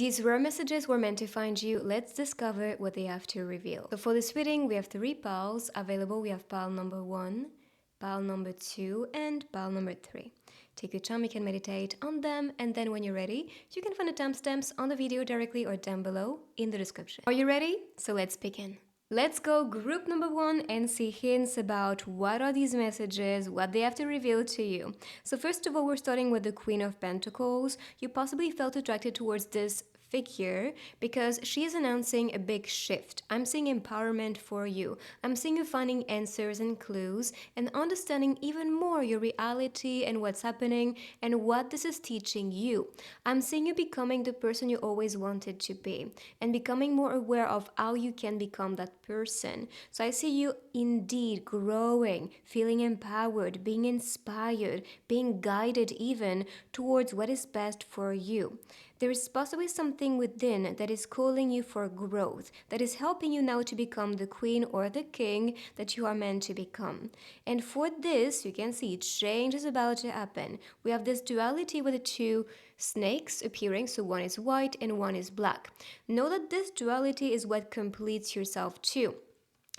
These rare messages were meant to find you. Let's discover what they have to reveal. So for this reading, we have 3 piles available. We have pile number 1, pile number 2, and pile number 3. Take your time, you can meditate on them, and then when you're ready, you can find the timestamps on the video directly or down below in the description. Are you ready? So let's begin. Let's go group number 1 and see hints about what are these messages, what they have to reveal to you. So first of all, we're starting with the Queen of Pentacles. You possibly felt attracted towards this figure because she is announcing a big shift. I'm seeing empowerment for you. I'm seeing you finding answers and clues and understanding even more your reality and what's happening and what this is teaching you. I'm seeing you becoming the person you always wanted to be and becoming more aware of how you can become that person. So I see you indeed growing, feeling empowered, being inspired, being guided even towards what is best for you. There is possibly something within that is calling you for growth, that is helping you now to become the queen or the king that you are meant to become. And for this, you can see change is about to happen. We have this duality with the 2 snakes appearing, so one is white and one is black. Know that this duality is what completes yourself too.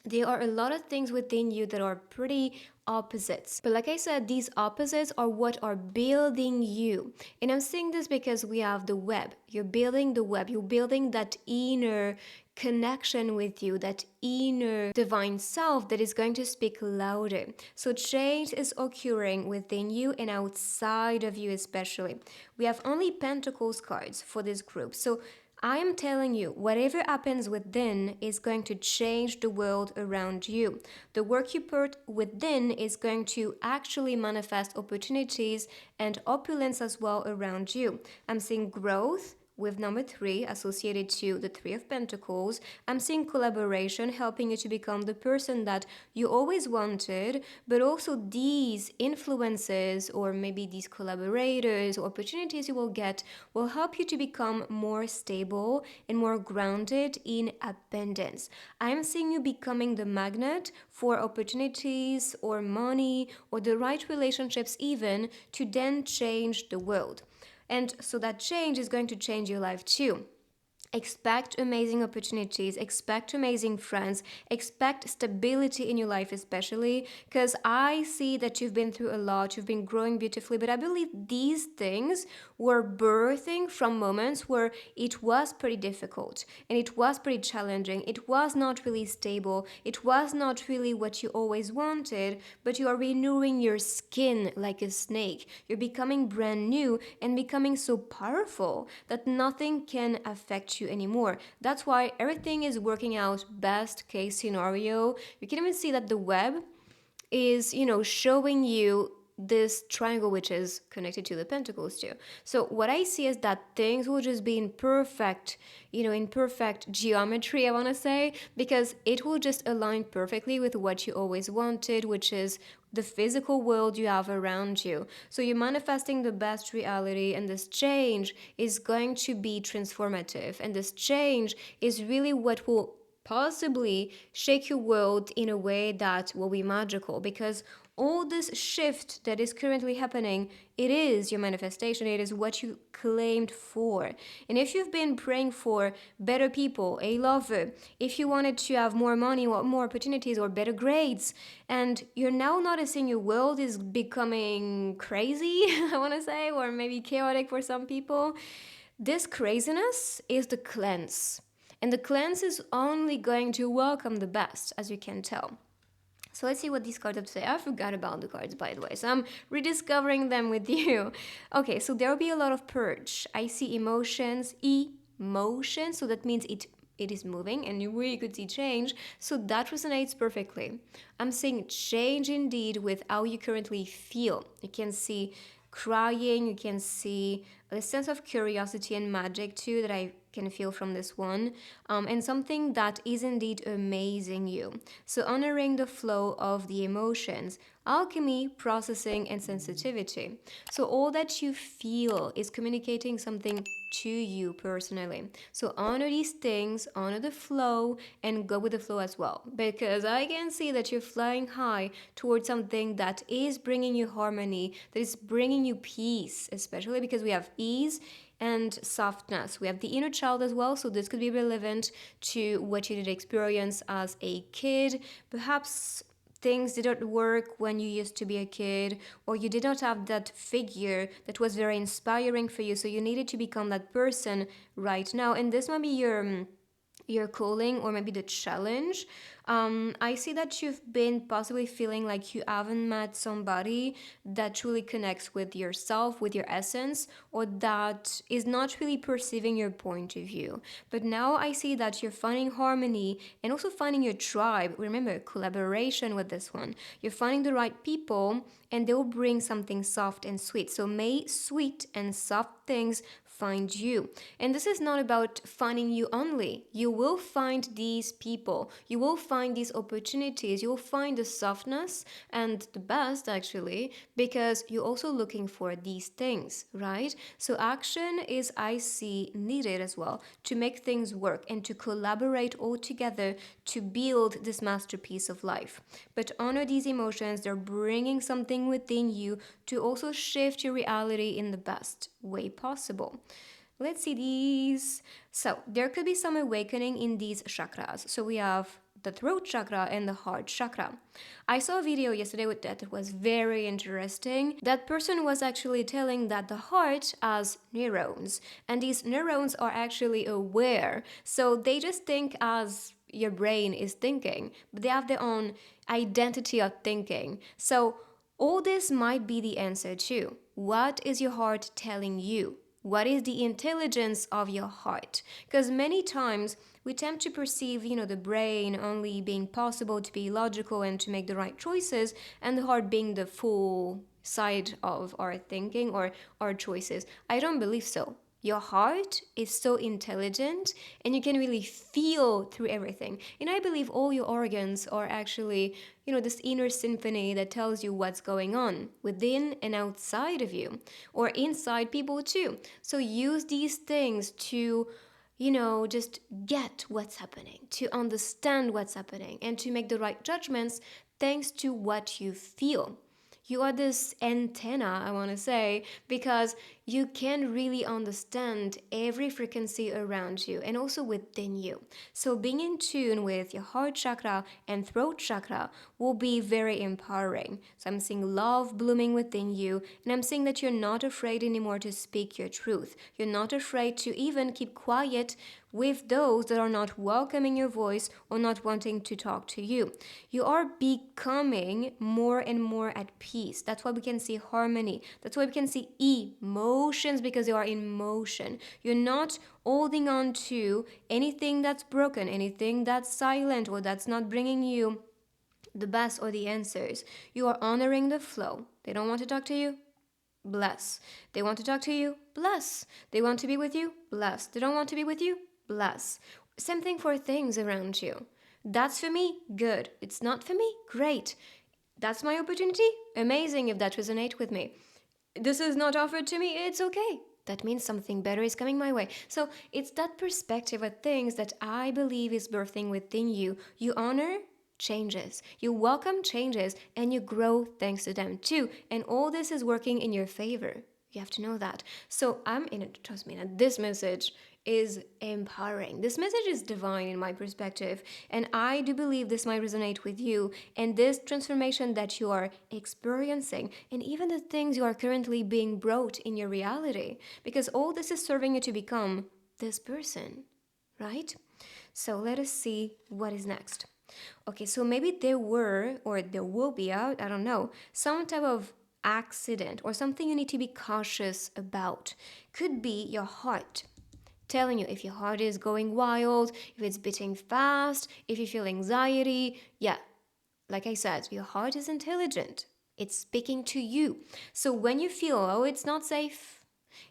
There are a lot of things within you that are pretty opposites. But like I said, these opposites are what are building you. And I'm saying this because we have the web. You're building the web. You're building that inner connection with you, that inner divine self that is going to speak louder. So change is occurring within you and outside of you especially. We have only Pentacles cards for this group. So I am telling you, whatever happens within is going to change the world around you. The work you put within is going to actually manifest opportunities and opulence as well around you. I'm seeing growth with number 3 associated to the 3 of Pentacles. I'm seeing collaboration helping you to become the person that you always wanted, but also these influences or maybe these collaborators or opportunities you will get will help you to become more stable and more grounded in abundance. I'm seeing you becoming the magnet for opportunities or money or the right relationships even to then change the world. And so that change is going to change your life too. Expect amazing opportunities, expect amazing friends, expect stability in your life, especially because I see that you've been through a lot, you've been growing beautifully, but I believe these things were birthing from moments where it was pretty difficult and it was pretty challenging. It was not really stable, it was not really what you always wanted, but you are renewing your skin like a snake. You're becoming brand new and becoming so powerful that nothing can affect you anymore. That's why everything is working out best case scenario. You can even see that the web is, showing you this triangle which is connected to the pentacles too. So what I see is that things will just be in perfect, in perfect geometry, I want to say, because it will just align perfectly with what you always wanted, which is the physical world you have around you. So you're manifesting the best reality, and this change is going to be transformative, and this change is really what will possibly shake your world in a way that will be magical, because all this shift that is currently happening, it is your manifestation, it is what you claimed for. And if you've been praying for better people, a lover, if you wanted to have more money or more opportunities or better grades, and you're now noticing your world is becoming crazy, I want to say, or maybe chaotic for some people, this craziness is the cleanse. And the cleanse is only going to welcome the best, as you can tell. So let's see what these cards have to say. I forgot about the cards, by the way, so I'm rediscovering them with you. Okay, so there will be a lot of purge. I see emotions, so that means it is moving and you really could see change. So that resonates perfectly. I'm seeing change indeed with how you currently feel. You can see crying, you can see a sense of curiosity and magic too that I can feel from this one, and something that is indeed amazing you. So honoring the flow of the emotions, alchemy, processing, and sensitivity. So all that you feel is communicating something to you personally. So honor these things, honor the flow, and go with the flow as well. Because I can see that you're flying high towards something that is bringing you harmony, that is bringing you peace, especially because we have ease and softness. We have the inner child as well, so this could be relevant to what you did experience as a kid. Perhaps things didn't work when you used to be a kid, or you did not have that figure that was very inspiring for you, so you needed to become that person right now. And this might be your calling, or maybe the challenge. I see that you've been possibly feeling like you haven't met somebody that truly connects with yourself, with your essence, or that is not really perceiving your point of view. But now I see that you're finding harmony and also finding your tribe. Remember, collaboration with this one. You're finding the right people and they'll bring something soft and sweet. So may sweet and soft things find you. And this is not about finding you only. You will find these people. You will find these opportunities. You will find the softness and the best actually, because you're also looking for these things, right? So action is, I see, needed as well to make things work and to collaborate all together to build this masterpiece of life. But honor these emotions. They're bringing something within you to also shift your reality in the best way possible. Let's see these. So there could be some awakening in these chakras. So we have the throat chakra and the heart chakra. I saw a video yesterday with that. It was very interesting. That person was actually telling that the heart has neurons, and these neurons are actually aware. So they just think as your brain is thinking, but they have their own identity of thinking. So all this might be the answer too. What is your heart telling you? What is the intelligence of your heart? Because many times we tend to perceive, the brain only being possible to be logical and to make the right choices, and the heart being the full side of our thinking or our choices. I don't believe so. Your heart is so intelligent and you can really feel through everything. And I believe all your organs are actually, this inner symphony that tells you what's going on within and outside of you, or inside people too. So use these things to just get what's happening, to understand what's happening, and to make the right judgments thanks to what you feel. You are this antenna, I want to say, because you can really understand every frequency around you and also within you. So being in tune with your heart chakra and throat chakra will be very empowering. So I'm seeing love blooming within you, and I'm seeing that you're not afraid anymore to speak your truth. You're not afraid to even keep quiet with those that are not welcoming your voice or not wanting to talk to you. You are becoming more and more at peace. That's why we can see harmony. That's why we can see emotions, because you are in motion. You're not holding on to anything that's broken, anything that's silent or that's not bringing you the best or the answers. You are honoring the flow. They don't want to talk to you? Bless. They want to talk to you? Bless. They want to be with you? Bless. They don't want to be with you? Bless. Same thing for things around you. That's for me? Good. It's not for me? Great. That's my opportunity? Amazing if that resonates with me. This is not offered to me? It's okay. That means something better is coming my way. So it's that perspective of things that I believe is birthing within you. You honor changes, you welcome changes, and you grow thanks to them too. And all this is working in your favor. You have to know that. So I'm in it, trust me, that this message is empowering. This message is divine in my perspective, and I do believe this might resonate with you and this transformation that you are experiencing, and even the things you are currently being brought in your reality, because all this is serving you to become this person, right? So let us see what is next. Okay, so maybe there were, or there will be, I don't know, some type of accident or something you need to be cautious about. Could be your heart telling you if your heart is going wild, if it's beating fast, if you feel anxiety. Yeah, like I said, your heart is intelligent. It's speaking to you. So when you feel, oh, it's not safe,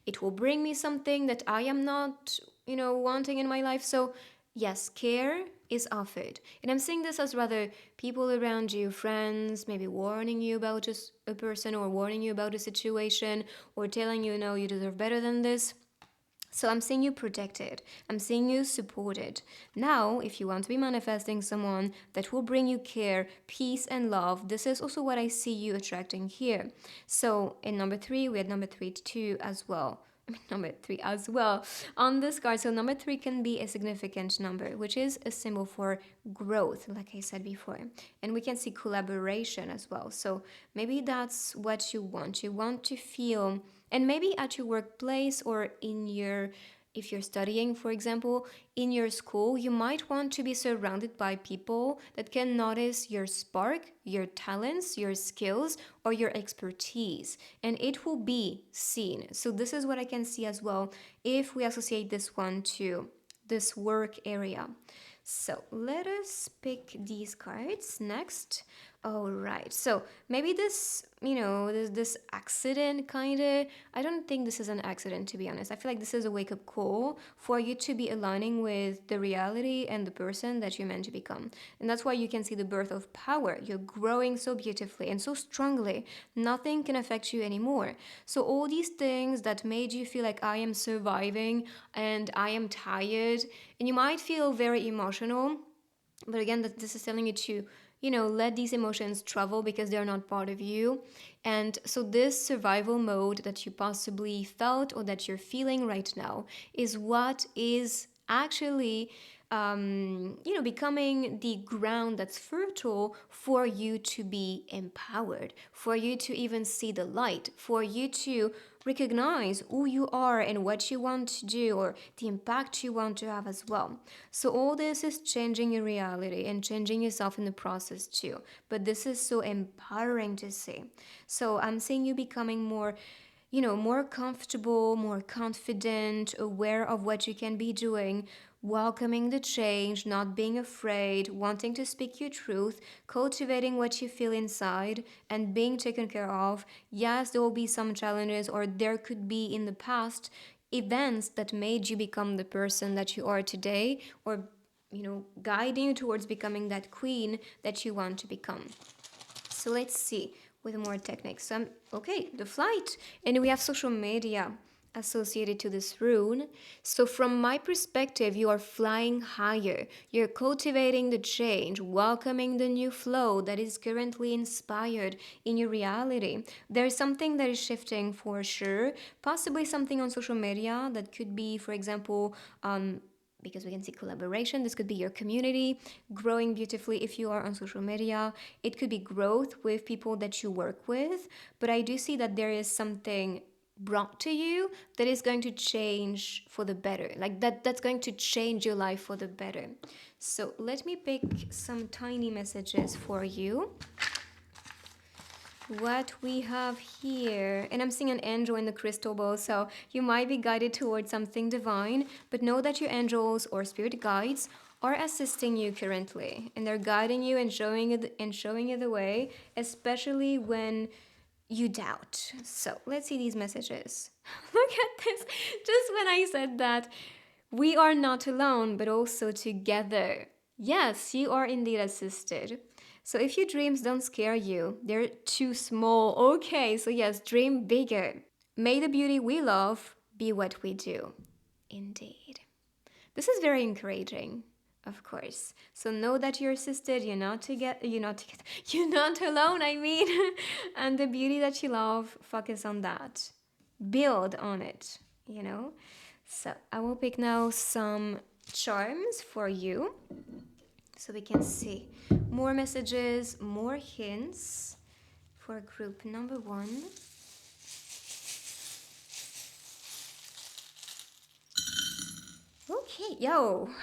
it will bring me something that I am not, wanting in my life. So yes, care is offered. And I'm saying this as rather people around you, friends, maybe warning you about just a person or warning you about a situation or telling you, no, you deserve better than this. So I'm seeing you protected. I'm seeing you supported. Now, if you want to be manifesting someone that will bring you care, peace, and love, this is also what I see you attracting here. So in number 3, we had number 3 2 as well. number 3 as well on this card. So number 3 can be a significant number, which is a symbol for growth, like I said before. And we can see collaboration as well. So maybe that's what you want. You want to feel, and maybe at your workplace or in your, if you're studying, for example, in your school, you might want to be surrounded by people that can notice your spark, your talents, your skills, or your expertise, and it will be seen. So, this is what I can see as well if we associate this one to this work area. So let us pick these cards next. All right. So maybe this, this accident kind of, I don't think this is an accident, to be honest. I feel like this is a wake up call for you to be aligning with the reality and the person that you're meant to become. And that's why you can see the birth of power. You're growing so beautifully and so strongly. Nothing can affect you anymore. So all these things that made you feel like I am surviving and I am tired, and you might feel very emotional, but again, this is telling you to, let these emotions travel because they're not part of you. And so this survival mode that you possibly felt or that you're feeling right now is what is actually becoming the ground that's fertile for you to be empowered, for you to even see the light, for you to recognize who you are and what you want to do or the impact you want to have as well. So all this is changing your reality and changing yourself in the process too. But this is so empowering to see. So I'm seeing you becoming more, more comfortable, more confident, aware of what you can be doing, welcoming the change, not being afraid, wanting to speak your truth, cultivating what you feel inside, and being taken care of. Yes, there will be some challenges, or there could be in the past events that made you become the person that you are today, or guiding you towards becoming that queen that you want to become. So let's see with more techniques. So okay, the flight, and we have social media associated to this rune. So from my perspective, you are flying higher. You're cultivating the change, welcoming the new flow that is currently inspired in your reality. There's something that is shifting for sure, possibly something on social media that could be, for example, because we can see collaboration. This could be your community growing beautifully if you are on social media. It could be growth with people that you work with. But I do see that there is something brought to you that is going to change for the better. Like that's going to change your life for the better. So let me pick some tiny messages for you. What we have here, and I'm seeing an angel in the crystal ball, so you might be guided towards something divine, but know that your angels or spirit guides are assisting you currently, and they're guiding you and showing you the way, especially when you doubt. So let's see these messages. Look at this. Just when I said that, we are not alone, but also together. Yes, you are indeed assisted. So if your dreams don't scare you, they're too small. Okay, so yes, dream bigger. May the beauty we love be what we do. Indeed. This is very encouraging, of course. So know that you're assisted, you're not you're not alone, I mean. And the beauty that you love, focus on that. Build on it. So I will pick now some charms for you so we can see more messages, more hints for group number 1. Okay,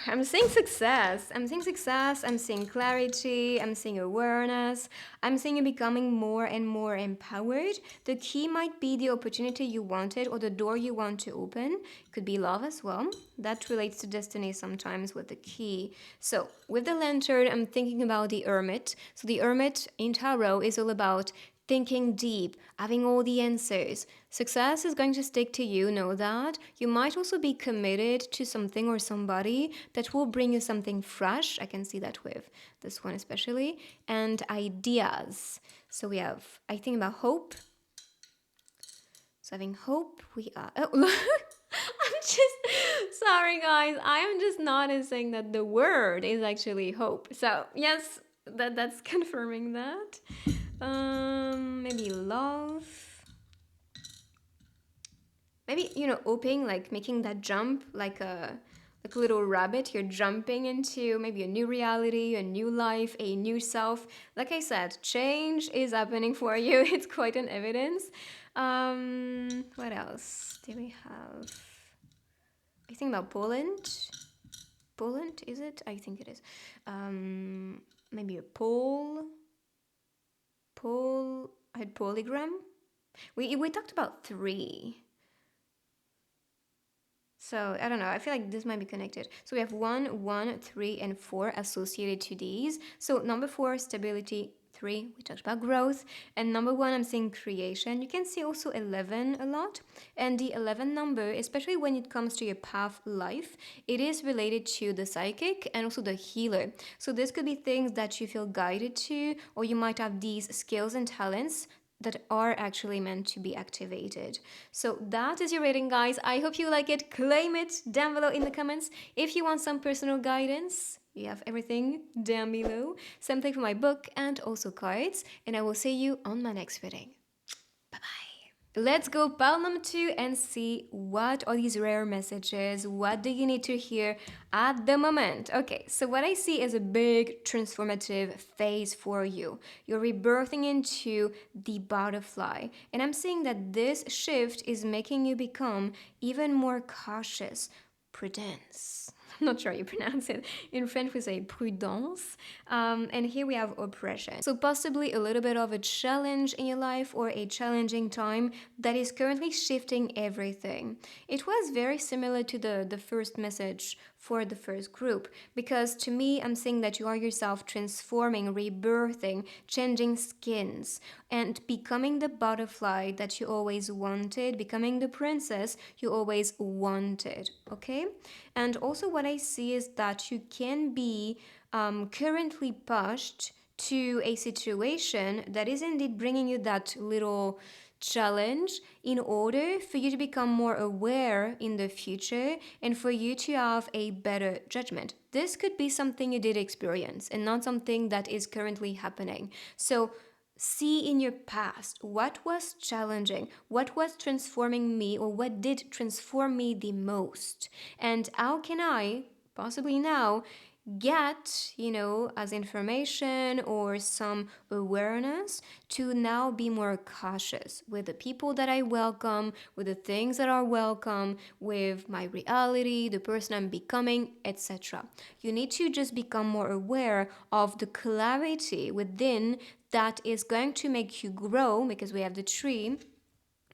I'm seeing success. I'm seeing clarity. I'm seeing awareness. I'm seeing you becoming more and more empowered. The key might be the opportunity you wanted or the door you want to open. Could be love as well. That relates to destiny sometimes with the key. So with the lantern, I'm thinking about the hermit. So the hermit in tarot is all about thinking deep, having all the answers. Success is going to stick to you, know that. You might also be committed to something or somebody that will bring you something fresh. I can see that with this one especially. And ideas. So we have, I think about hope. So having hope, we are... Oh, I'm just... Sorry, guys. I am just noticing that the word is actually hope. So, yes, that's confirming that. Maybe love. maybe, hoping, like making that jump like a little rabbit. You're jumping into maybe a new reality, a new life, a new self. Like I said, change is happening for you. It's quite an evidence. What else do we have? I think about Poland. Poland, is it? I think it is. Maybe a pole. I had polygram. We talked about three. So I don't know. I feel like this might be connected. So we have 1, 3, and 4 associated to these. So number 4, stability. 3, we talked about growth. And number 1, I'm seeing creation. You can see also 11 a lot. And the 11 number, especially when it comes to your path life, it is related to the psychic and also the healer. So this could be things that you feel guided to, or you might have these skills and talents that are actually meant to be activated. So that is your rating, guys. I hope you like it. Claim it down below in the comments. If you want some personal guidance, you have everything down below. Same thing for my book and also cards. And I will see you on my next reading. Bye bye. Let's go pile number 2 and see what are these rare messages. What do you need to hear at the moment? Okay, so what I see is a big transformative phase for you. You're rebirthing into the butterfly. And I'm seeing that this shift is making you become even more cautious. Prudence. I'm not sure how you pronounce it. In French, we say prudence. And here we have oppression. So possibly a little bit of a challenge in your life or a challenging time that is currently shifting everything. It was very similar to the first message for the first group, because to me, I'm seeing that you are yourself transforming, rebirthing, changing skins, and becoming the butterfly that you always wanted, becoming the princess you always wanted, okay? And also what I see is that you can be currently pushed to a situation that is indeed bringing you that little challenge in order for you to become more aware in the future and for you to have a better judgment. This could be something you did experience and not something that is currently happening. So see in your past what was challenging, what was transforming me, or what did transform me the most, and how can I possibly now get, as information or some awareness to now be more cautious with the people that I welcome, with the things that are welcome, with my reality, the person I'm becoming, etc. You need to just become more aware of the clarity within that is going to make you grow, because we have the tree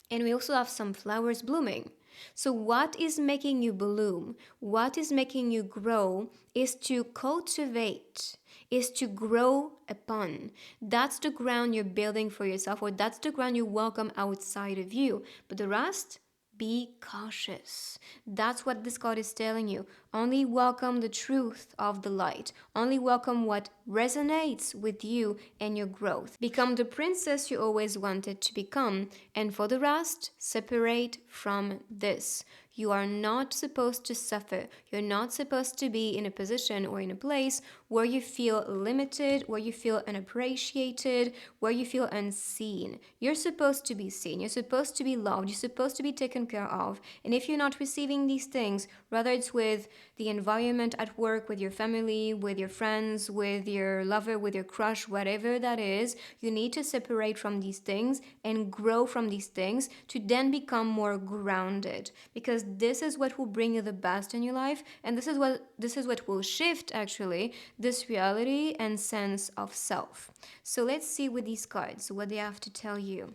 and we also have some flowers blooming. So, what is making you bloom? What is making you grow is to cultivate, is to grow upon. That's the ground you're building for yourself, or that's the ground you welcome outside of you. But the rest, be cautious. That's what this card is telling you. Only welcome the truth of the light. Only welcome what resonates with you and your growth. Become the princess you always wanted to become. And for the rest, separate from this. You are not supposed to suffer. You're not supposed to be in a position or in a place where you feel limited, where you feel unappreciated, where you feel unseen. You're supposed to be seen. You're supposed to be loved. You're supposed to be taken care of. And if you're not receiving these things, whether it's with the environment at work, with your family, with your friends, with your lover, with your crush, whatever that is, you need to separate from these things and grow from these things to then become more grounded, because this is what will bring you the best in your life, and this is what will shift actually this reality and sense of self. So let's see with these cards what they have to tell you.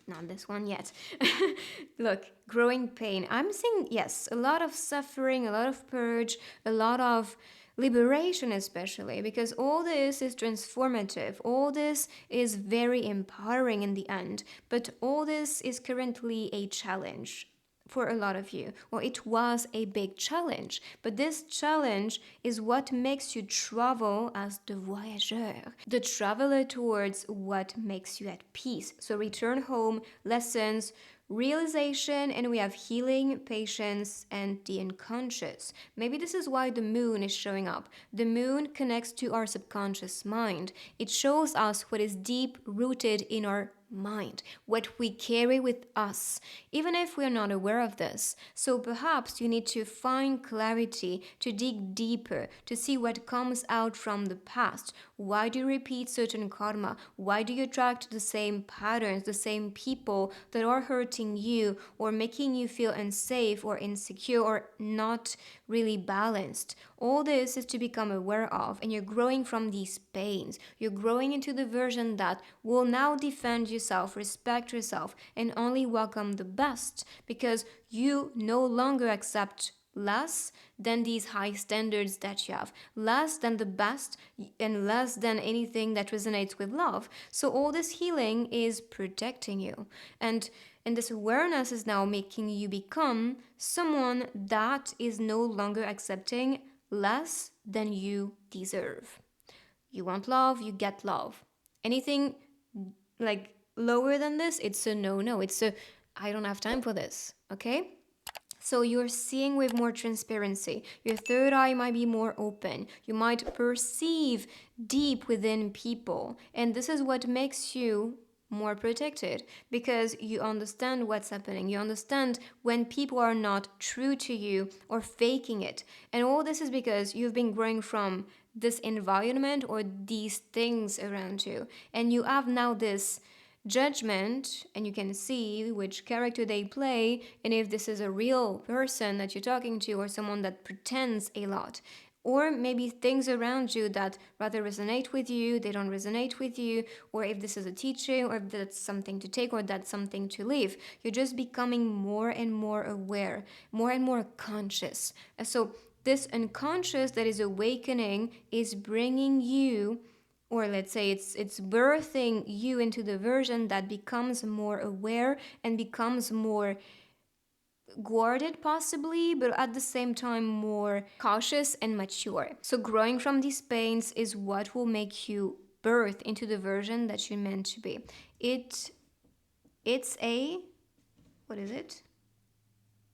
Not this one yet. Look, growing pain. I'm seeing, yes, a lot of suffering, a lot of purge, a lot of liberation, especially because all this is transformative. All this is very empowering in the end, but all this is currently a challenge for a lot of you, or it was a big challenge. But this challenge is what makes you travel as the voyageur, the traveler towards what makes you at peace. So return home, lessons, realization, and we have healing, patience, and the unconscious. Maybe this is why the moon is showing up. The moon connects to our subconscious mind. It shows us what is deep rooted in our mind, what we carry with us, even if we're not aware of this. So perhaps you need to find clarity, to dig deeper, to see what comes out from the past. Why do you repeat certain karma? Why do you attract the same patterns, the same people that are hurting you or making you feel unsafe or insecure or not really balanced? All this is to become aware of, and you're growing from these pains. You're growing into the version that will now defend yourself, respect yourself, and only welcome the best, because you no longer accept less than these high standards that you have, less than the best, and less than anything that resonates with love. So all this healing is protecting you. And this awareness is now making you become someone that is no longer accepting less than you deserve. You want love, you get love. Anything like lower than this, it's a no no. It's a I don't have time for this, okay? So you're seeing with more transparency. Your third eye might be more open. You might perceive deep within people. And this is what makes you more protected, because you understand what's happening. You understand when people are not true to you or faking it. And all this is because you've been growing from this environment or these things around you. And you have now this judgment, and you can see which character they play and if this is a real person that you're talking to or someone that pretends a lot, or maybe things around you that rather resonate with you, they don't resonate with you, or if this is a teaching, or if that's something to take, or that's something to leave. You're just becoming more and more aware, more and more conscious. And so this unconscious that is awakening is bringing you, or let's say it's birthing you into the version that becomes more aware and becomes more guarded possibly, but at the same time more cautious and mature. So growing from these pains is what will make you birth into the version that you're meant to be. It's a, what is it?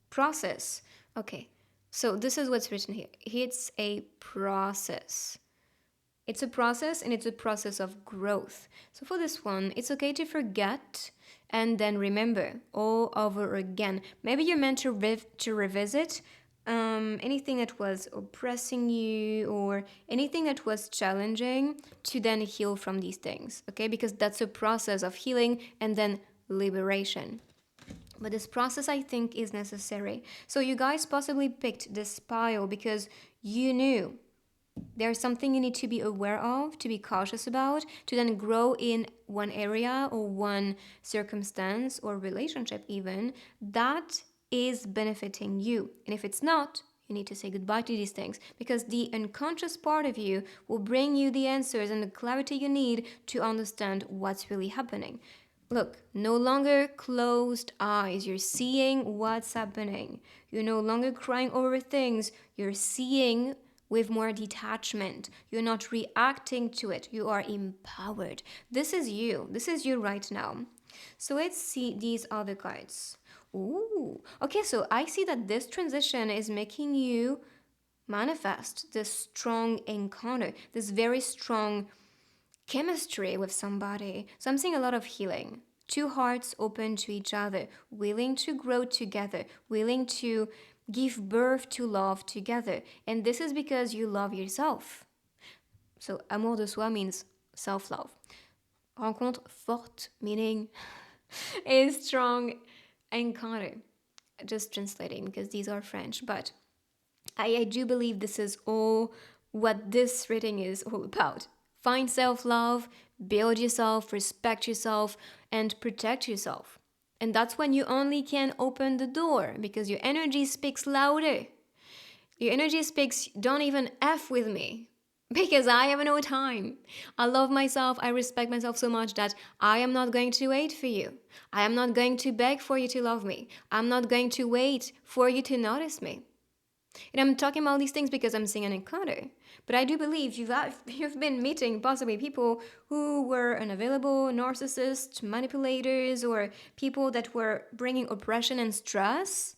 Process. Okay. So this is what's written here. It's a process. It's a process, and it's a process of growth. So for this one, it's okay to forget and then remember all over again. Maybe you're meant to revisit anything that was oppressing you or anything that was challenging, to then heal from these things, okay? Because that's a process of healing and then liberation. But this process, I think, is necessary. So you guys possibly picked this pile because you knew there's something you need to be aware of, to be cautious about, to then grow in one area or one circumstance or relationship even that is benefiting you. And if it's not, you need to say goodbye to these things, because the unconscious part of you will bring you the answers and the clarity you need to understand what's really happening. Look, no longer closed eyes. You're seeing what's happening. You're no longer crying over things. You're seeing with more detachment. You're not reacting to it. You are empowered. This is you. This is you right now. So let's see these other cards. Ooh. Okay, so I see that this transition is making you manifest this strong encounter, this very strong chemistry with somebody. So I'm seeing a lot of healing. Two hearts open to each other, willing to grow together, willing to give birth to love together. And this is because you love yourself. So amour de soi means self-love. Rencontre forte meaning a strong encounter. Just translating because these are French, but I do believe this is all what this reading is all about. Find self-love, build yourself, respect yourself, and protect yourself. And that's when you only can open the door, because your energy speaks louder. Your energy speaks, don't even F with me, because I have no time. I love myself, I respect myself so much that I am not going to wait for you. I am not going to beg for you to love me. I'm not going to wait for you to notice me. And I'm talking about these things because I'm seeing an encounter. But I do believe you've been meeting possibly people who were unavailable, narcissists, manipulators, or people that were bringing oppression and stress.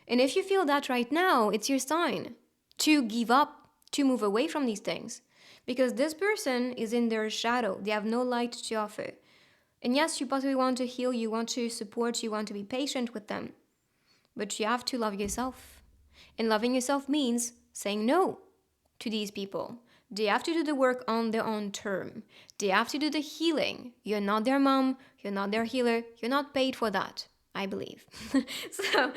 And if you feel that right now, it's your sign to give up, to move away from these things. Because this person is in their shadow. They have no light to offer. And yes, you possibly want to heal, you want to support, you want to be patient with them. But you have to love yourself. And loving yourself means saying no to these people. They have to do the work on their own term. They have to do the healing. You're not their mom, you're not their healer, you're not paid for that, I believe. So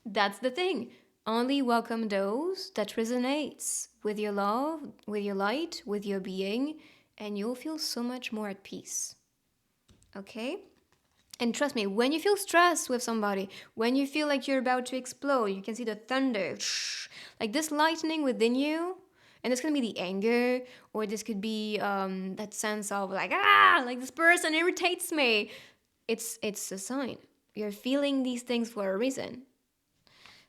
that's the thing. Only welcome those that resonates with your love, with your light, with your being, and you'll feel so much more at peace. Okay? And trust me, when you feel stressed with somebody, when you feel like you're about to explode, you can see the thunder, like this lightning within you, and this can be the anger, or this could be that sense of like this person irritates me. It's a sign. You're feeling these things for a reason.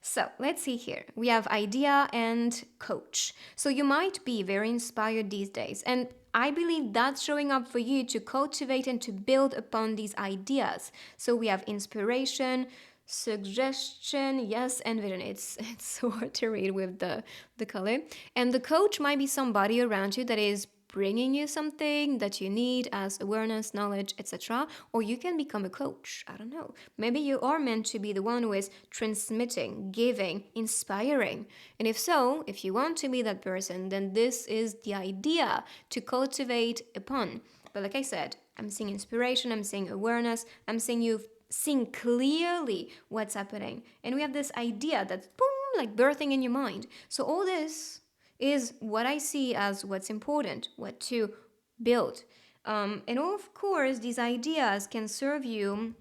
So let's see here. We have idea and coach. So you might be very inspired these days, and I believe that's showing up for you to cultivate and to build upon these ideas. So we have inspiration, suggestion, yes, and vision. It's so hard to read with the color. And the coach might be somebody around you that is bringing you something that you need as awareness, knowledge, etc. Or you can become a coach. I don't know. Maybe you are meant to be the one who is transmitting, giving, inspiring. And if so, if you want to be that person, then this is the idea to cultivate upon. But like I said, I'm seeing inspiration, I'm seeing awareness, I'm seeing you seeing clearly what's happening. And we have this idea that's boom, like birthing in your mind. So all this is what I see as what's important, what to build. And of course, these ideas can serve you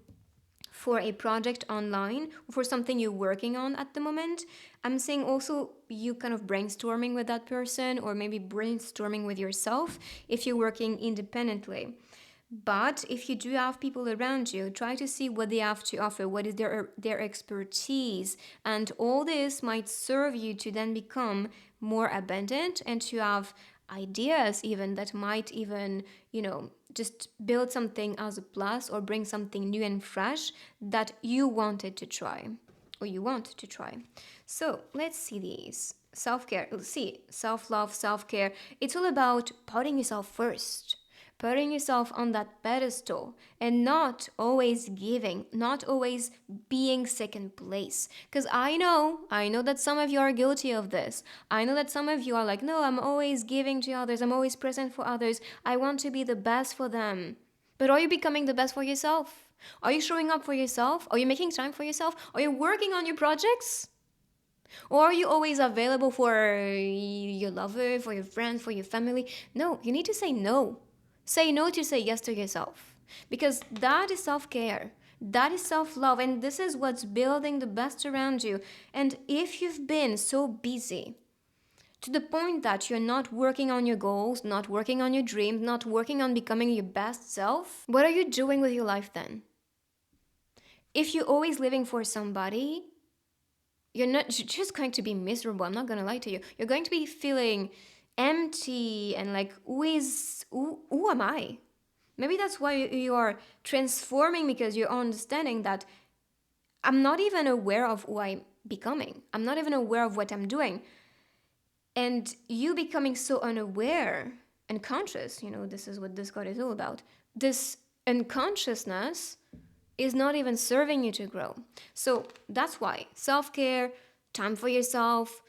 for a project online, for something you're working on at the moment. I'm saying also you kind of brainstorming with that person, or maybe brainstorming with yourself if you're working independently. But if you do have people around you, try to see what they have to offer, what is their expertise, and all this might serve you to then become more abundant and to have ideas even that might even, just build something as a plus or bring something new and fresh that you wanted to try or you want to try. So let's see these. Self-care. See, self-love, self-care. It's all about putting yourself first, putting yourself on that pedestal, and not always giving, not always being second place. Because I know that some of you are guilty of this. I know that some of you are like, no, I'm always giving to others, I'm always present for others, I want to be the best for them. But are you becoming the best for yourself? Are you showing up for yourself? Are you making time for yourself? Are you working on your projects? Or are you always available for your lover, for your friends, for your family? No, you need to say no. Say no to say yes to yourself. Because that is self care. That is self love. And this is what's building the best around you. And if you've been so busy to the point that you're not working on your goals, not working on your dreams, not working on becoming your best self, what are you doing with your life then? If you're always living for somebody, you're just going to be miserable. I'm not going to lie to you. You're going to be feeling empty and like, who am I? Maybe that's why you are transforming, because you're understanding that I'm not even aware of who I'm becoming. I'm not even aware of what I'm doing. And you becoming so unaware and conscious, this is what Discord is all about. This unconsciousness is not even serving you to grow. So that's why self-care, time for yourself,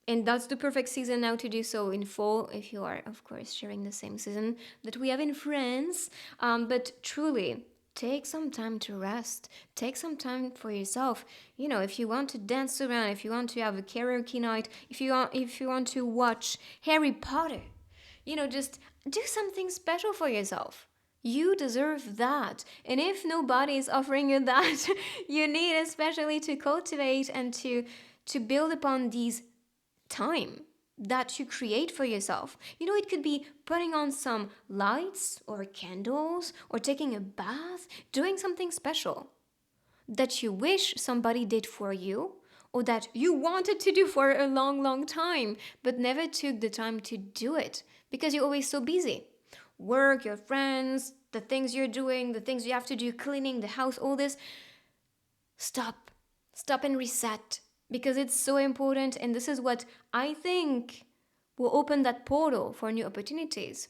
and that's the perfect season now to do so in fall, if you are, of course, sharing the same season that we have in France. But truly, take some time to rest. Take some time for yourself. If you want to dance around, if you want to have a karaoke night, if you want to watch Harry Potter, just do something special for yourself. You deserve that. And if nobody is offering you that, you need especially to cultivate and to build upon these time that you create for yourself. It could be putting on some lights or candles or taking a bath, doing something special that you wish somebody did for you, or that you wanted to do for a long, long time, but never took the time to do it because you're always so busy. Work, your friends, the things you're doing, the things you have to do, cleaning the house, all this. Stop. Stop and reset, because it's so important, and this is what I think will open that portal for new opportunities.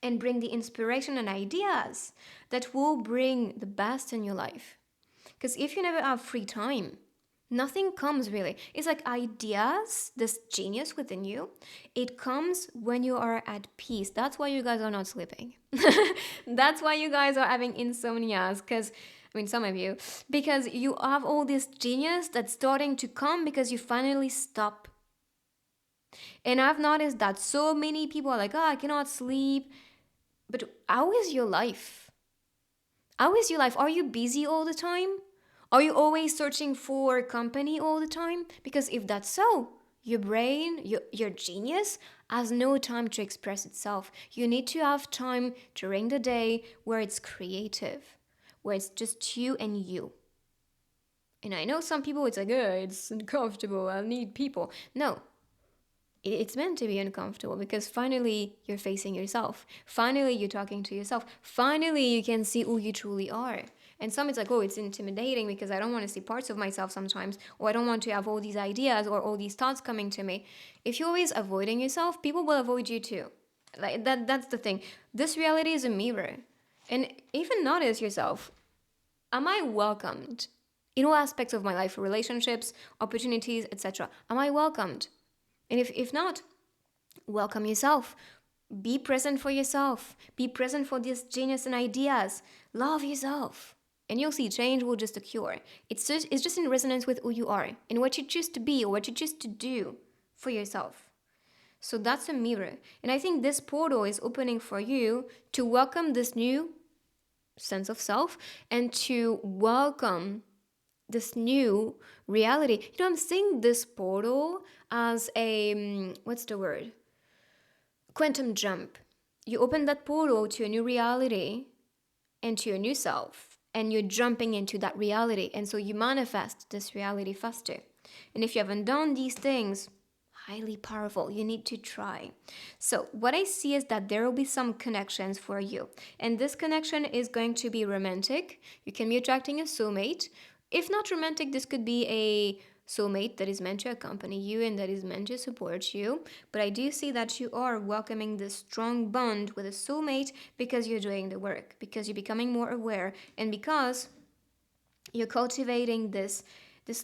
and bring the inspiration and ideas that will bring the best in your life. Because if you never have free time, nothing comes really. It's like ideas, this genius within you, it comes when you are at peace. That's why you guys are not sleeping. That's why you guys are having insomnias. Because, I mean, some of you, because you have all this genius that's starting to come because you finally stop. And I've noticed that so many people are like, oh, I cannot sleep. But how is your life? How is your life? Are you busy all the time? Are you always searching for company all the time? Because if that's so, your brain, your genius, has no time to express itself. You need to have time during the day where it's creative, where it's just you and you. And I know some people, it's like, oh, it's uncomfortable, I need people. No, it's meant to be uncomfortable because finally you're facing yourself. Finally, you're talking to yourself. Finally, you can see who you truly are. And some it's like, oh, it's intimidating because I don't want to see parts of myself sometimes, or I don't want to have all these ideas or all these thoughts coming to me. If you're always avoiding yourself, people will avoid you too. Like that's the thing. This reality is a mirror. And even notice yourself. Am I welcomed? In all aspects of my life, relationships, opportunities, etc. Am I welcomed? And if not, welcome yourself. Be present for yourself. Be present for this genius and ideas. Love yourself. And you'll see change will just occur. It's just in resonance with who you are and what you choose to be or what you choose to do for yourself. So that's a mirror. And I think this portal is opening for you to welcome this new sense of self and to welcome this new reality. You know, I'm seeing this portal as a, what's the word? Quantum jump. You open that portal to a new reality and to a new self, and you're jumping into that reality. And so you manifest this reality faster. And if you haven't done these things, highly powerful. You need to try. So what I see is that there will be some connections for you. And this connection is going to be romantic. You can be attracting a soulmate. If not romantic, this could be a soulmate that is meant to accompany you and that is meant to support you. But I do see that you are welcoming this strong bond with a soulmate because you're doing the work, because you're becoming more aware, and because you're cultivating this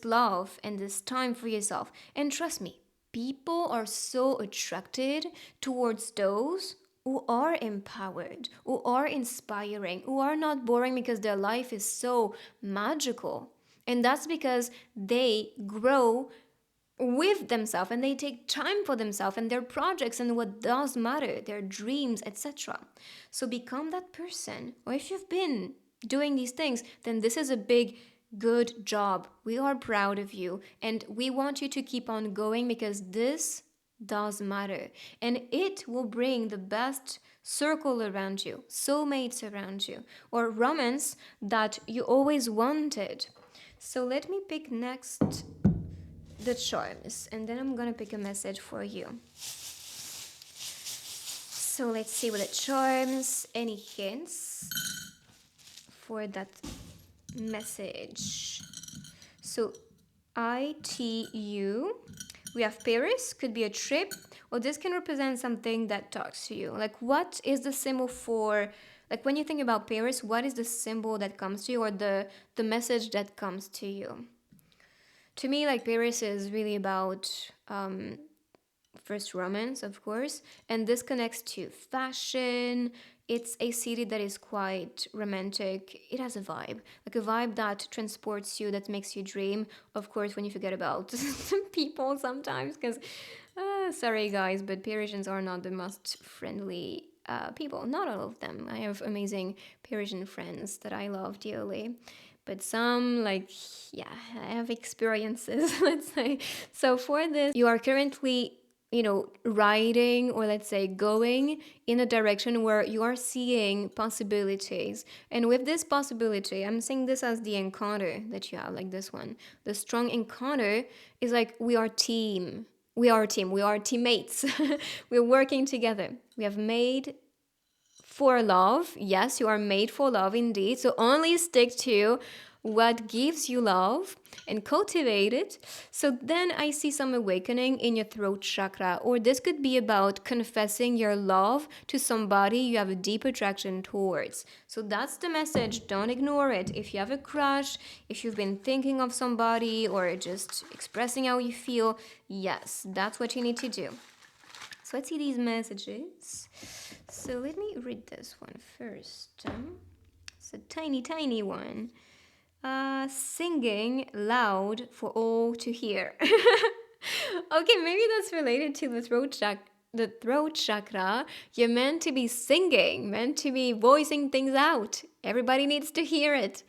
love and this time for yourself. And trust me, people are so attracted towards those who are empowered, who are inspiring, who are not boring because their life is so magical. And that's because they grow with themselves and they take time for themselves and their projects and what does matter, their dreams, etc. So become that person. Or if you've been doing these things, then this is a big, good job. We are proud of you and we want you to keep on going because this does matter and it will bring the best circle around you, soulmates around you, or romance that you always wanted. So let me pick next the charms and then I'm gonna pick a message for you. So let's see what the charms, any hints for that message. So ITU, we have Paris, could be a trip, or this can represent something that talks to you. Like what is the symbol for, like when you think about Paris, what is the symbol that comes to you or the message that comes to you? To me, like Paris is really about first romance, of course, and this connects to fashion. It's a city that is quite romantic. It has a vibe, like a vibe that transports you, that makes you dream. Of course, when you forget about people sometimes, because sorry guys, but Parisians are not the most friendly people. Not all of them. I have amazing Parisian friends that I love dearly. But some, like, yeah, I have experiences, let's say. So for this, you are currently, riding or let's say going in a direction where you are seeing possibilities. And with this possibility, I'm seeing this as the encounter that you have, like this one. The strong encounter is like we are team. We are a team. We are teammates. We're working together. We have made for love. Yes, you are made for love indeed. So only stick to what gives you love and cultivate it. So then I see some awakening in your throat chakra, or this could be about confessing your love to somebody you have a deep attraction towards. So that's the message. Don't ignore it. If you have a crush, if you've been thinking of somebody or just expressing how you feel, yes, that's what you need to do. So let's see these messages. So let me read this one first. It's a tiny, tiny one. Singing loud for all to hear. Okay, maybe that's related to the throat chakra. You're meant to be singing, meant to be voicing things out. Everybody needs to hear it.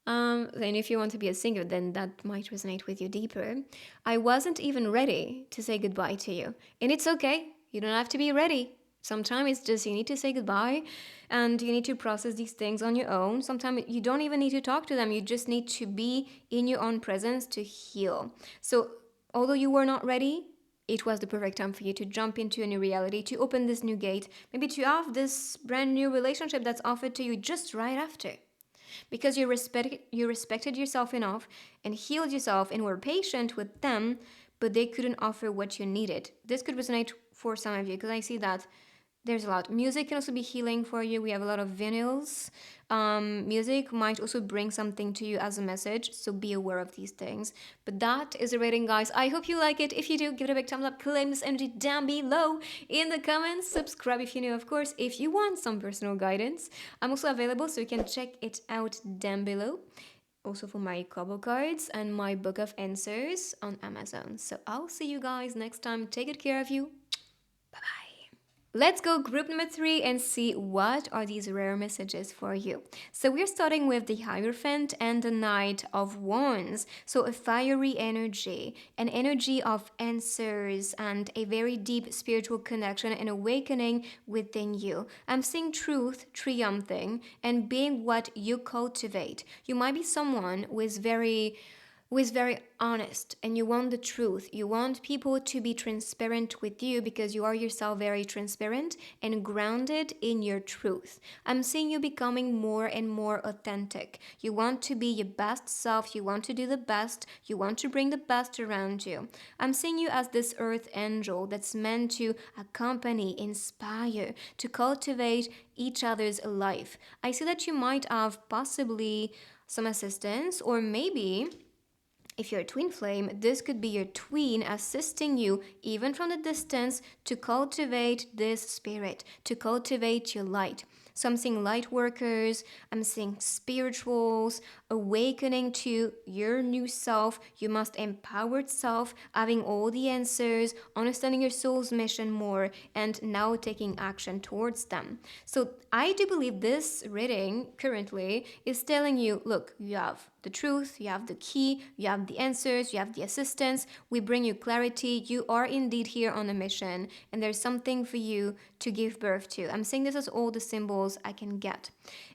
And if you want to be a singer, then that might resonate with you deeper. I wasn't even ready to say goodbye to you. And it's okay. You don't have to be ready. Sometimes it's just you need to say goodbye and you need to process these things on your own. Sometimes you don't even need to talk to them. You just need to be in your own presence to heal. So, although you were not ready, it was the perfect time for you to jump into a new reality, to open this new gate, maybe to have this brand new relationship that's offered to you just right after. Because you respected yourself enough and healed yourself and were patient with them, but they couldn't offer what you needed. This could resonate for some of you because I see that there's a lot. Music can also be healing for you. We have a lot of vinyls. Music might also bring something to you as a message, so be aware of these things. But that is a rating, guys. I hope you like it. If you do, give it a big thumbs up. Claim this energy down below in the comments. Subscribe if you're new, of course. If you want some personal guidance, I'm also available, so you can check it out down below. Also for my Kobo cards and my book of answers on Amazon. So I'll see you guys next time. Take good care of you. Bye-bye. Let's go group number 3 and see what are these rare messages for you. So we're starting with the Hierophant and the Knight of Wands. So a fiery energy, an energy of answers and a very deep spiritual connection and awakening within you. I'm seeing truth triumphing and being what you cultivate. You might be someone who is very honest and you want the truth. You want people to be transparent with you because you are yourself very transparent and grounded in your truth. I'm seeing you becoming more and more authentic. You want to be your best self. You want to do the best. You want to bring the best around you. I'm seeing you as this earth angel that's meant to accompany, inspire, to cultivate each other's life. I see that you might have possibly some assistance, or maybe if you're a twin flame, this could be your twin assisting you, even from the distance, to cultivate this spirit, to cultivate your light. So I'm seeing light workers, I'm seeing spirituals, awakening to your new self, your most empowered self, having all the answers, understanding your soul's mission more, and now taking action towards them. So I do believe this reading currently is telling you, look, you have the truth, you have the key, you have the answers, you have the assistance. We bring you clarity. You are indeed here on a mission, and there's something for you to give birth to. I'm saying this as all the symbols I can get.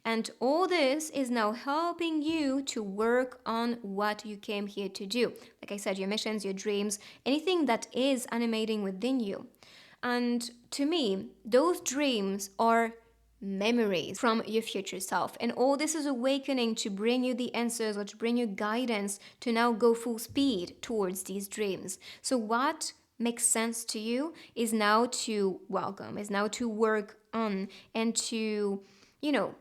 And all this is now helping you to work on what you came here to do. Like I said, your missions, your dreams, anything that is animating within you. And to me, those dreams are memories from your future self. And all this is awakening to bring you the answers or to bring you guidance to now go full speed towards these dreams. So what makes sense to you is now to welcome, is now to work on and to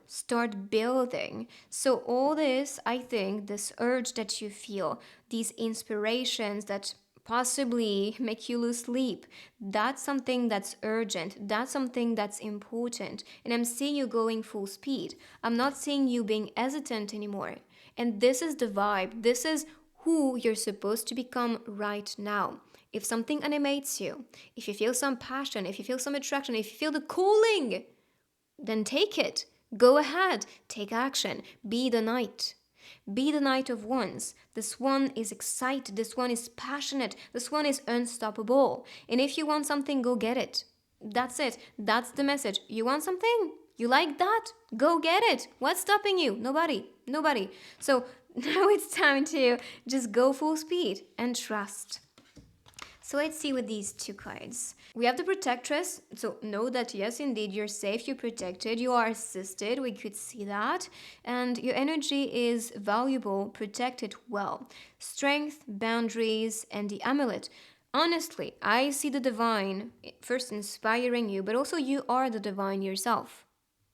start building. So all this, I think, this urge that you feel, these inspirations that possibly make you lose sleep. That's something that's urgent. That's something that's important. And I'm seeing you going full speed. I'm not seeing you being hesitant anymore. And this is the vibe. This is who you're supposed to become right now. If something animates you, if you feel some passion, if you feel some attraction, if you feel the calling, then take it. Go ahead. Take action. Be the knight. Be the Knight of Wands. This one is excited. This one is passionate. This one is unstoppable. And if you want something, go get it. That's it. That's the message. You want something? You like that? Go get it. What's stopping you? Nobody. Nobody. So now it's time to just go full speed and trust. So let's see with these two cards. We have the Protectress. So know that yes, indeed, you're safe, you're protected, you are assisted. We could see that. And your energy is valuable, protected well. Strength, boundaries, and the amulet. Honestly, I see the divine first inspiring you, but also you are the divine yourself.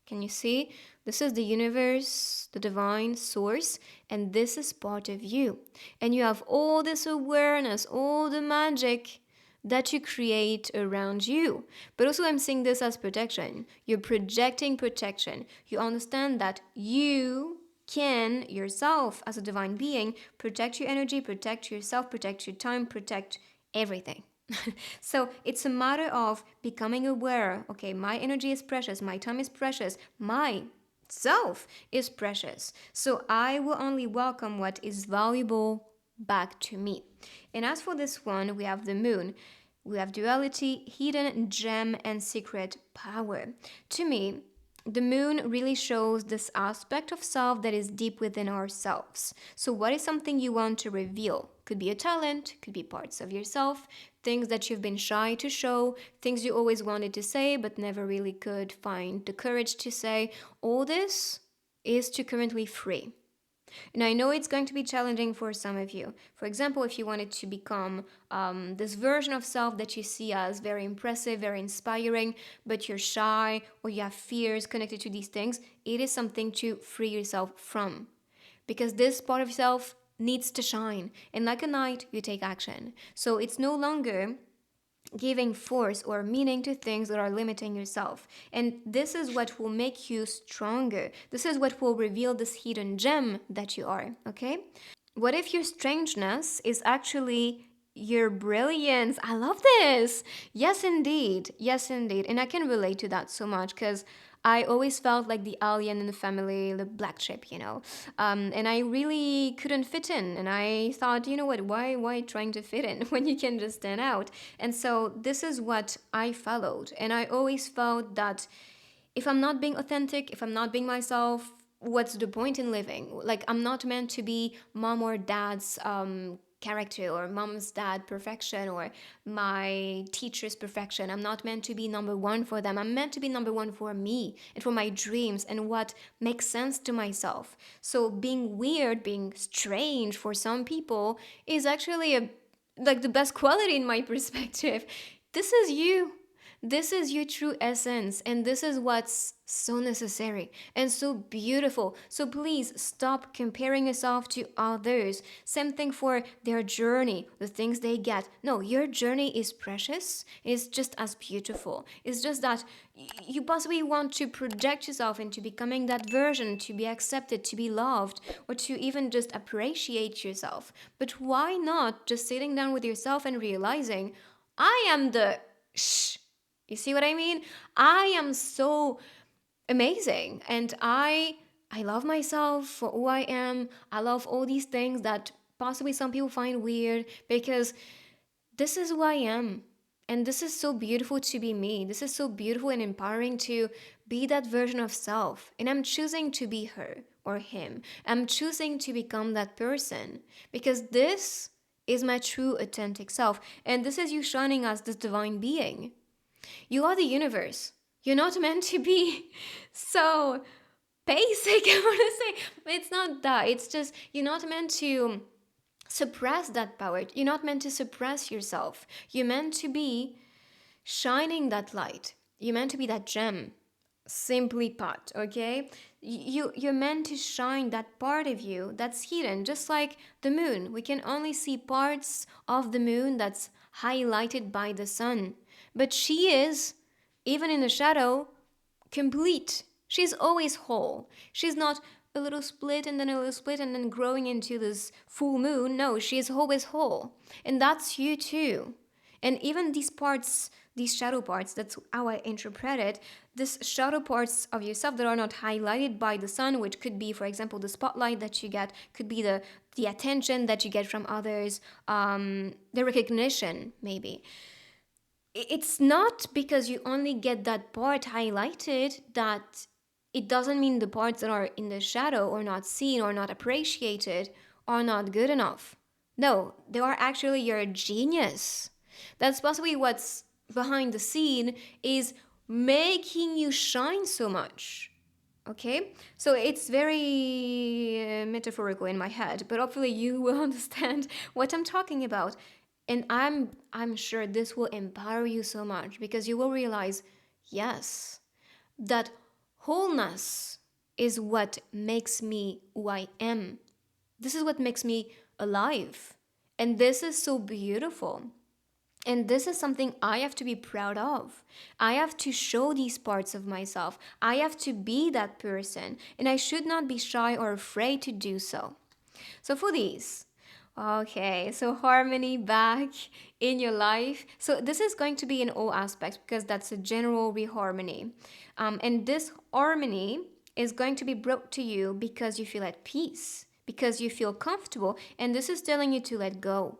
Can you see? This is the universe, the divine source, and this is part of you. And you have all this awareness, all the magic that you create around you. But also, I'm seeing this as protection. You're projecting protection. You understand that you can yourself, as a divine being, protect your energy, protect yourself, protect your time, protect everything. So it's a matter of becoming aware. Okay, my energy is precious, my time is precious, my self is precious. So I will only welcome what is valuable back to me. And as for this one, we have the moon. We have duality, hidden gem, and secret power. To me, the moon really shows this aspect of self that is deep within ourselves. So, what is something you want to reveal? Could be a talent, could be parts of yourself, things that you've been shy to show, things you always wanted to say but never really could find the courage to say. All this is to currently free. And I know it's going to be challenging for some of you. For example, if you wanted to become this version of self that you see as very impressive, very inspiring, but you're shy or you have fears connected to these things, it is something to free yourself from. Because this part of yourself needs to shine. And like a knight, you take action. So it's no longer giving force or meaning to things that are limiting yourself. And this is what will make you stronger. This is what will reveal this hidden gem that you are, okay? What if your strangeness is actually your brilliance? I love this. Yes, indeed. Yes, indeed. And I can relate to that so much because I always felt like the alien in the family, the black sheep, and I really couldn't fit in. And I thought, you know what, why trying to fit in when you can just stand out? And so this is what I followed. And I always felt that if I'm not being authentic, if I'm not being myself, what's the point in living? Like, I'm not meant to be mom or dad's character, or mom's dad perfection, or my teacher's perfection. I'm not meant to be number one for them. I'm meant to be number one for me and for my dreams and what makes sense to myself. So being weird, being strange for some people is actually like the best quality in my perspective. This is you. This is your true essence, and this is what's so necessary and so beautiful. So please stop comparing yourself to others. Same thing for their journey, the things they get. No, your journey is precious, it's just as beautiful. It's just that you possibly want to project yourself into becoming that version, to be accepted, to be loved, or to even just appreciate yourself. But why not just sitting down with yourself and realizing, I am the shh. You see what I mean? I am so amazing, and I love myself for who I am. I love all these things that possibly some people find weird, because this is who I am. And this is so beautiful to be me. This is so beautiful and empowering to be that version of self. And I'm choosing to be her or him. I'm choosing to become that person, because this is my true authentic self. And this is you shining as this divine being. You are the universe. You're not meant to be so basic, I want to say. It's not that. It's just you're not meant to suppress that power. You're not meant to suppress yourself. You're meant to be shining that light. You're meant to be that gem. Simply put, okay? You're meant to shine that part of you that's hidden, just like the moon. We can only see parts of the moon that's highlighted by the sun. But she is, even in the shadow, complete. She's always whole. She's not a little split and then a little split and then growing into this full moon. No, she is always whole. And that's you too. And even these parts, these shadow parts, that's how I interpret it, these shadow parts of yourself that are not highlighted by the sun, which could be, for example, the spotlight that you get, could be the attention that you get from others, the recognition, maybe. It's not because you only get that part highlighted that it doesn't mean the parts that are in the shadow or not seen or not appreciated are not good enough. No, they are actually your genius. That's possibly what's behind the scene is making you shine so much. Okay, so it's very metaphorical in my head, but hopefully you will understand what I'm talking about. And I'm sure this will empower you so much because you will realize, yes, that wholeness is what makes me who I am. This is what makes me alive. And this is so beautiful. And this is something I have to be proud of. I have to show these parts of myself. I have to be that person. And I should not be shy or afraid to do so. So, for these, okay, so harmony back in your life. So, this is going to be in all aspects because that's a general reharmony. And this harmony is going to be brought to you because you feel at peace, because you feel comfortable. And this is telling you to let go.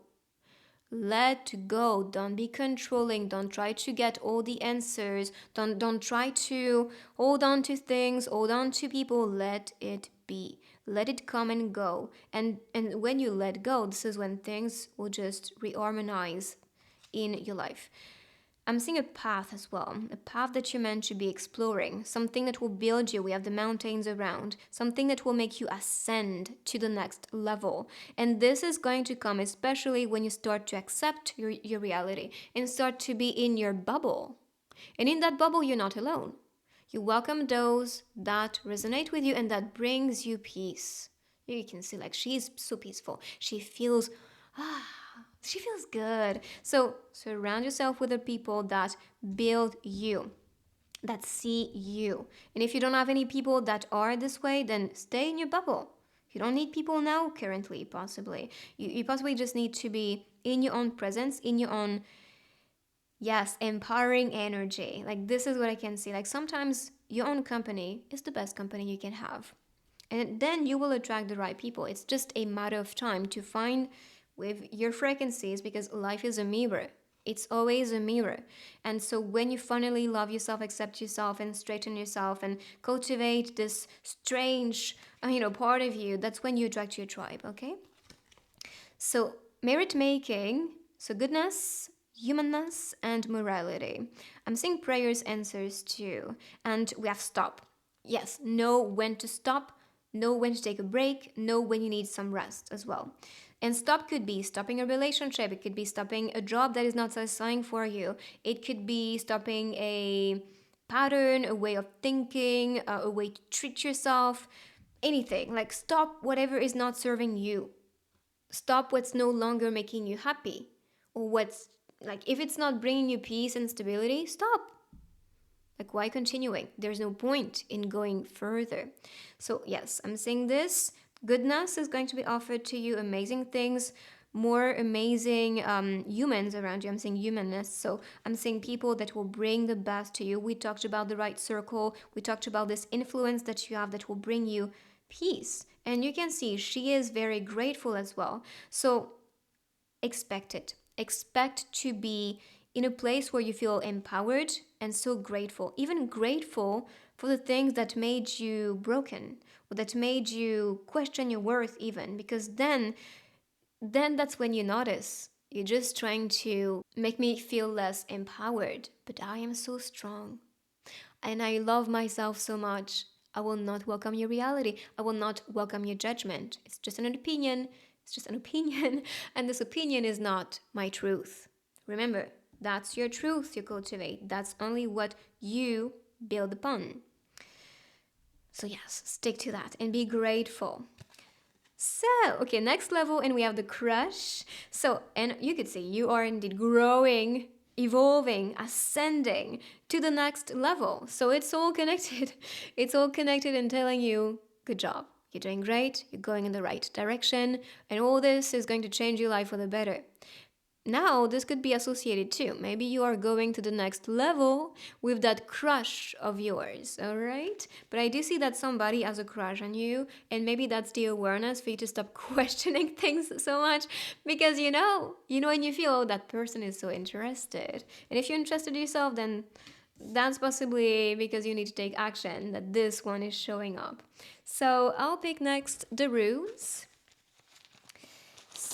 Let go. Don't be controlling. Don't try to get all the answers. Don't try to hold on to things, hold on to people. Let it be. Let it come and go. And when you let go, this is when things will just reharmonize in your life. I'm seeing a path as well, a path that you're meant to be exploring, something that will build you. We have the mountains around, something that will make you ascend to the next level. And this is going to come especially when you start to accept your reality and start to be in your bubble. And in that bubble, you're not alone. You welcome those that resonate with you and that brings you peace. You can see, like, she's so peaceful. She feels good. So surround yourself with the people that build you, that see you. And if you don't have any people that are this way, then stay in your bubble. You don't need people now, currently, possibly. You possibly just need to be in your own presence, in your own, yes, empowering energy. Like, this is what I can see. Like, sometimes your own company is the best company you can have. And then you will attract the right people. It's just a matter of time to find with your frequencies because life is a mirror. It's always a mirror. And so when you finally love yourself, accept yourself, and straighten yourself and cultivate this strange, part of you, that's when you attract your tribe, okay? So merit making, so goodness, humanness, and morality. I'm seeing prayers answers too. And we have stop. Yes, know when to stop, know when to take a break, know when you need some rest as well. And stop could be stopping a relationship, it could be stopping a job that is not satisfying for you, it could be stopping a pattern, a way of thinking, a way to treat yourself, anything. Like, stop whatever is not serving you. Stop what's no longer making you happy. Or what's, like, if it's not bringing you peace and stability, stop. Like, why continuing? There's no point in going further. So, yes, I'm saying this. Goodness is going to be offered to you, amazing things, more amazing humans around you. I'm saying humanness. So, I'm saying people that will bring the best to you. We talked about the right circle. We talked about this influence that you have that will bring you peace. And you can see she is very grateful as well. So, expect it. Expect to be in a place where you feel empowered and so grateful, even grateful for the things that made you broken or that made you question your worth, even because then that's when you notice you're just trying to make me feel less empowered, but I am so strong and I love myself so much. I will not welcome your reality. I will not welcome your judgment. It's just an opinion. It's just an opinion. And this opinion is not my truth. Remember, that's your truth you cultivate. That's only what you build upon. So, yes, stick to that and be grateful. So, okay, next level, and we have the crush. So, and you could see you are indeed growing, evolving, ascending to the next level. So, it's all connected. It's all connected and telling you, good job. You're doing great. You're going in the right direction. And all this is going to change your life for the better. Now, this could be associated too. Maybe you are going to the next level with that crush of yours, all right? But I do see that somebody has a crush on you, and maybe that's the awareness for you to stop questioning things so much because when you feel, oh, that person is so interested. And if you're interested in yourself, then that's possibly because you need to take action that this one is showing up. So I'll pick next the runes.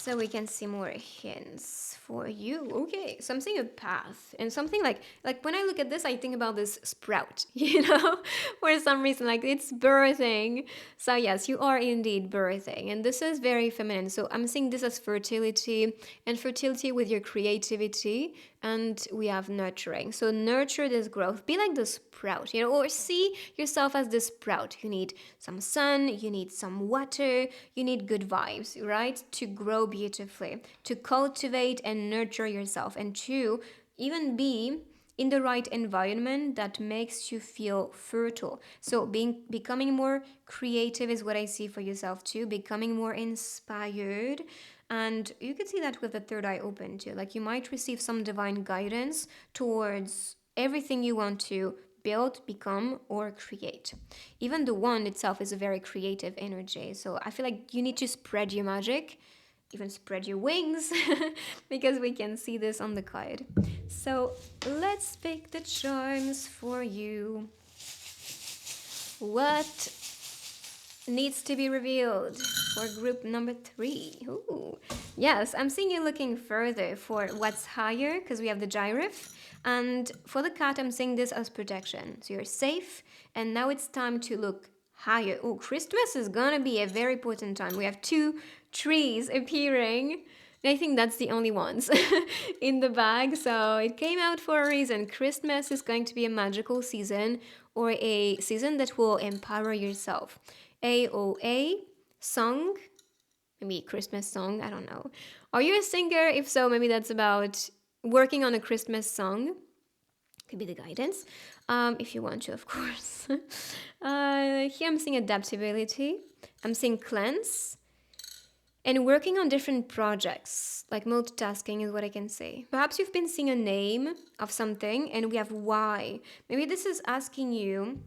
So we can see more hints for you. Okay, so I'm seeing a path and something like when I look at this, I think about this sprout, for some reason, like it's birthing. So yes, you are indeed birthing, and this is very feminine. So I'm seeing this as fertility and fertility with your creativity, and we have nurturing. So nurture this growth. Be like the sprout, or see yourself as the sprout. You need some sun, you need some water, you need good vibes, right? To grow beautifully, to cultivate and nurture yourself, and to even be in the right environment that makes you feel fertile. So becoming more creative is what I see for yourself too, becoming more inspired. And you can see that with the third eye open too. Like you might receive some divine guidance towards everything you want to build, become, or create. Even the wand itself is a very creative energy. So I feel like you need to spread your magic, even spread your wings, because we can see this on the card. So let's pick the charms for you. What needs to be revealed for group number 3? Ooh. Yes, I'm seeing you looking further for what's higher because we have the giraffe. And for the cat, I'm seeing this as protection. So you're safe, and now it's time to look higher. Oh, Christmas is gonna be a very important time. We have 2 trees appearing. And I think that's the only ones in the bag. So it came out for a reason. Christmas is going to be a magical season, or a season that will empower yourself. AOA song, maybe Christmas song, I don't know. Are you a singer? If so, maybe that's about working on a Christmas song. Could be the guidance, if you want to, of course. Here I'm seeing adaptability. I'm seeing cleanse. And working on different projects, like multitasking is what I can say. Perhaps you've been seeing a name of something and we have why. Maybe this is asking you,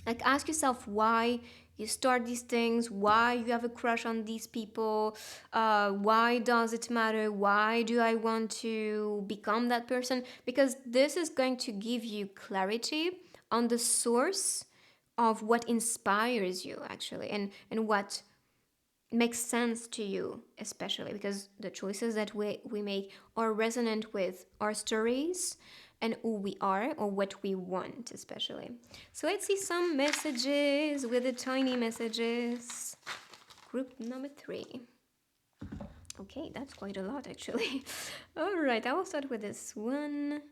like ask yourself why you start these things, why you have a crush on these people, why does it matter, why do I want to become that person? Because this is going to give you clarity on the source of what inspires you actually, and what makes sense to you, especially because the choices that we make are resonant with our stories and who we are, or what we want especially. So let's see some messages with the tiny messages. Group number 3. Okay, that's quite a lot actually. All right, I will start with this one.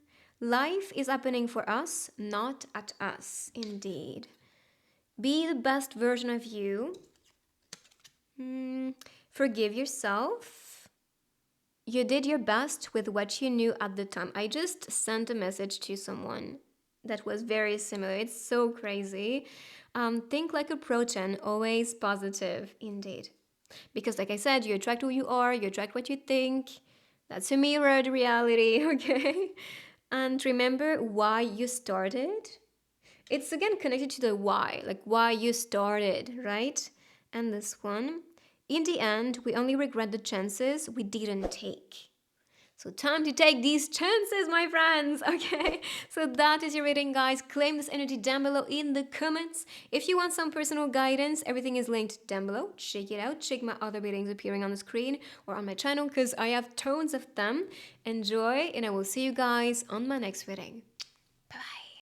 Life is happening for us, not at us. Indeed. Be the best version of you. Forgive yourself. You did your best with what you knew at the time. I just sent a message to someone that was very similar. It's so crazy. Think like a proton, always positive, indeed. Because like I said, you attract who you are, you attract what you think. That's a mirrored reality, okay? And remember why you started. It's again connected to the why, like why you started, right? And this one, in the end, we only regret the chances we didn't take. So time to take these chances, my friends, okay? So that is your reading, guys. Claim this energy down below in the comments. If you want some personal guidance, everything is linked down below. Check it out. Check my other readings appearing on the screen or on my channel because I have tons of them. Enjoy, and I will see you guys on my next reading.